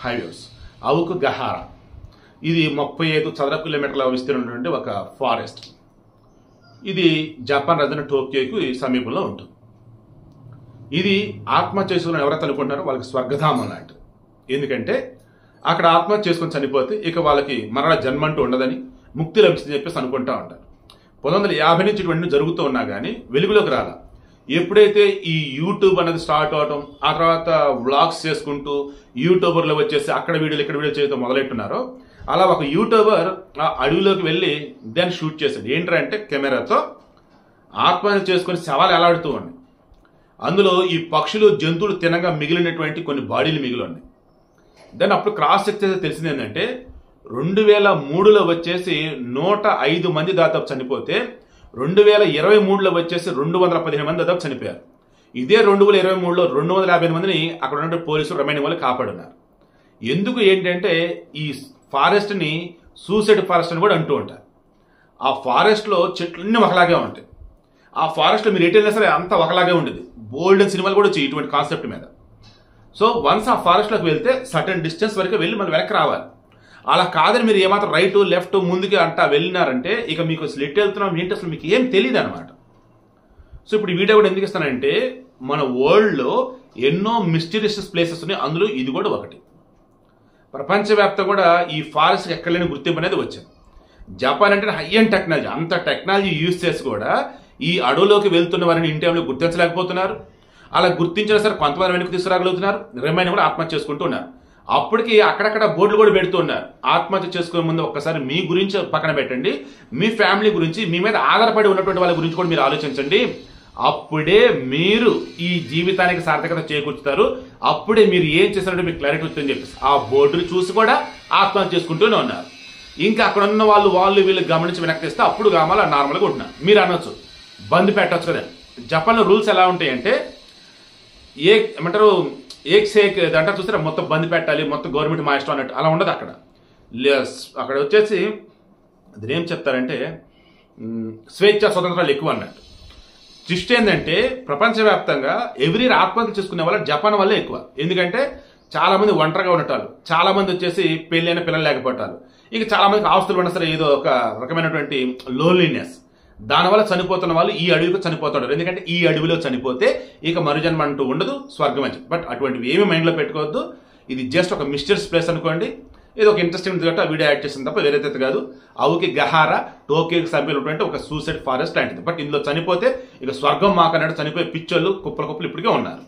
Highways. Avuku గహారా ఇది 35 చదరపు కిలోమీటర్ల విస్తీర్ణమైనటువంటి ఒక ఫారెస్ట్. ఇది జపాన్ రాజధాని టోక్యోకు సమీపంలో ఉంటుంది. ఇది ఆత్మహత్య చేసుకుని ఎవరైతే అనుకుంటున్నారో వాళ్ళకి స్వర్గధామం లాంటిది. ఎందుకంటే అక్కడ ఆత్మహత్య చేసుకుని చనిపోతే ఇక వాళ్ళకి మరణ జన్మ అంటూ ఉండదని, ముక్తి లభిస్తుందని చెప్పేసి అనుకుంటా ఉంటారు. 1950 నుంచి ఇటువంటి జరుగుతూ ఉన్నా కానీ వెలుగులోకి రాలా. ఎప్పుడైతే ఈ యూట్యూబ్ అనేది స్టార్ట్ అవటం, ఆ తర్వాత వ్లాగ్స్ చేసుకుంటూ యూట్యూబర్లు వచ్చేసి అక్కడ వీడియోలు ఇక్కడ వీడియో చేయడం మొదలెట్టున్నారో, అలా ఒక యూట్యూబర్ ఆ అడవిలోకి వెళ్ళి దాన్ని షూట్ చేశాడు. ఏంటంటే కెమెరాతో ఆత్మహత్య చేసుకుని శవాలు ఎలాడుతూ ఉన్నాయి. అందులో ఈ పక్షులు జంతువులు తినగా మిగిలినటువంటి కొన్ని బాడీలు మిగిలి ఉన్నాయి. దాన్ని అప్పుడు క్రాస్ చెక్ చేస్తే తెలిసింది ఏంటంటే 2003లో వచ్చేసి 105 మంది దాదాపు చనిపోతే 2023లో వచ్చేసి 215 మంది దాదాపు చనిపోయారు. ఇదే 2023లో 250 మందిని అక్కడ ఉన్న పోలీసులు రిమైనింగ్ వాళ్ళు కాపాడున్నారు. ఎందుకు ఏంటంటే ఈ ఫారెస్ట్ ని సూసైడ్ ఫారెస్ట్ అని కూడా అంటూ ఉంటారు. ఆ ఫారెస్ట్ లో చెట్లన్నీ ఒకలాగే ఉంటాయి. ఆ ఫారెస్ట్ లో మీరు ఎటు వెళ్ళినా సరే అంతా ఒకలాగే ఉండేది. బోల్డ్ సినిమాలు కూడా వచ్చాయి ఇటువంటి కాన్సెప్ట్ మీద. సో వన్స్ ఆ ఫారెస్ట్ లోకి వెళ్తే సర్టన్ డిస్టెన్స్ వరకు వెళ్ళి మనం వెనక్కి రావాలి. అలా కాదని మీరు ఏమాత్రం రైట్ లెఫ్ట్ ముందుకి అంటా వెళ్ళినారంటే ఇక మీకు అసలు ఎటు వెళ్తున్నాం ఏంటి అసలు మీకు ఏం తెలియదు అనమాట. సో ఇప్పుడు ఈ వీడియో కూడా ఎందుకు ఇస్తానంటే మన వరల్డ్లో ఎన్నో మిస్టీరియస్ ప్లేసెస్ ఉన్నాయి, అందులో ఇది కూడా ఒకటి. ప్రపంచవ్యాప్తంగా కూడా ఈ ఫారెస్ట్ ఎక్కడ లేని గుర్తింపు అనేది వచ్చింది. జపాన్ అంటే హై అండ్ టెక్నాలజీ, అంత టెక్నాలజీ యూజ్ చేసి కూడా ఈ అడవులోకి వెళ్తున్న వారిని ఇన్ టైంలో గుర్తించలేకపోతున్నారు. అలా గుర్తించినా సరే కొంతమంది వెనక్కి తీసుకురాగలుగుతున్నారు, రిమైన్ కూడా ఆత్మహత్య చేసుకుంటూ ఉన్నారు. అప్పటికి అక్కడక్కడ బోర్డులు కూడా పెడుతూ ఉన్నారు. ఆత్మహత్య చేసుకునే ముందు ఒక్కసారి మీ గురించి పక్కన పెట్టండి, మీ ఫ్యామిలీ గురించి, మీ మీద ఆధారపడి ఉన్నటువంటి వాళ్ళ గురించి కూడా మీరు ఆలోచించండి. అప్పుడే మీరు ఈ జీవితానికి సార్థకత చేకూర్చుతారు. అప్పుడే మీరు ఏం చేస్తారంటే మీకు క్లారిటీ వస్తుందని చెప్పేసి ఆ బోర్డులు చూసి కూడా ఆత్మహత్య చేసుకుంటూనే ఉన్నారు. ఇంకా అక్కడ ఉన్న వాళ్ళు వీళ్ళు గమనించి వెనక్కి తెస్తే అప్పుడు గామాల నార్మల్గా ఉంటున్నారు. మీరు అనొచ్చు బంద్ పెట్టవచ్చు కదా. జపాన్లో రూల్స్ ఎలా ఉంటాయంటే ఏమంటారు ఏక్ సేక్ అంటారు చూస్తే మొత్తం బంద్ పెట్టాలి, మొత్తం గవర్నమెంట్ మా ఇష్టం అన్నట్టు అలా ఉండదు. అక్కడ వచ్చేసి అది ఏం చెప్తారంటే స్వేచ్ఛ స్వతంత్రాలు ఎక్కువ అన్నట్టు. ట్విస్ట్ ఏంటంటే ప్రపంచవ్యాప్తంగా ఎవ్రీ ఇయర్ ఆత్మహత్య చేసుకునే వాళ్ళు జపాన్ వల్లే ఎక్కువ. ఎందుకంటే చాలా మంది ఒంటరిగా ఉండటాలు, చాలా మంది వచ్చేసి పెళ్ళైన పిల్లలు లేకపోవటాలు, ఇక చాలా మందికి ఆస్తులు ఉన్నా సరే ఏదో ఒక రకమైనటువంటి లోన్లీనెస్, దానివల్ల చనిపోతున్న వాళ్ళు ఈ అడవిలో చనిపోతాడు. ఎందుకంటే ఈ అడవిలో చనిపోతే ఇక మరుజన్మ అంటూ ఉండదు, స్వర్గం అని. బట్ అటువంటివి ఏమి మైండ్లో పెట్టుకోవద్దు. ఇది జస్ట్ ఒక మిస్టరీస్ ప్లేస్ అనుకోండి. ఇది ఒక ఇంట్రెస్టింగ్ కాబట్టి ఆ వీడియో యాడ్ చేసింది తప్ప వేరైతే కాదు. అవుకి గహారా టోక్యోకి సమీపంలో ఒక సూసైడ్ ఫారెస్ట్ లాంటిది. బట్ ఇందులో చనిపోతే ఇక స్వర్గం మాకన్నట్టు చనిపోయే పిచ్చోళ్ళు కుప్పలు ఇప్పటికే ఉన్నారు.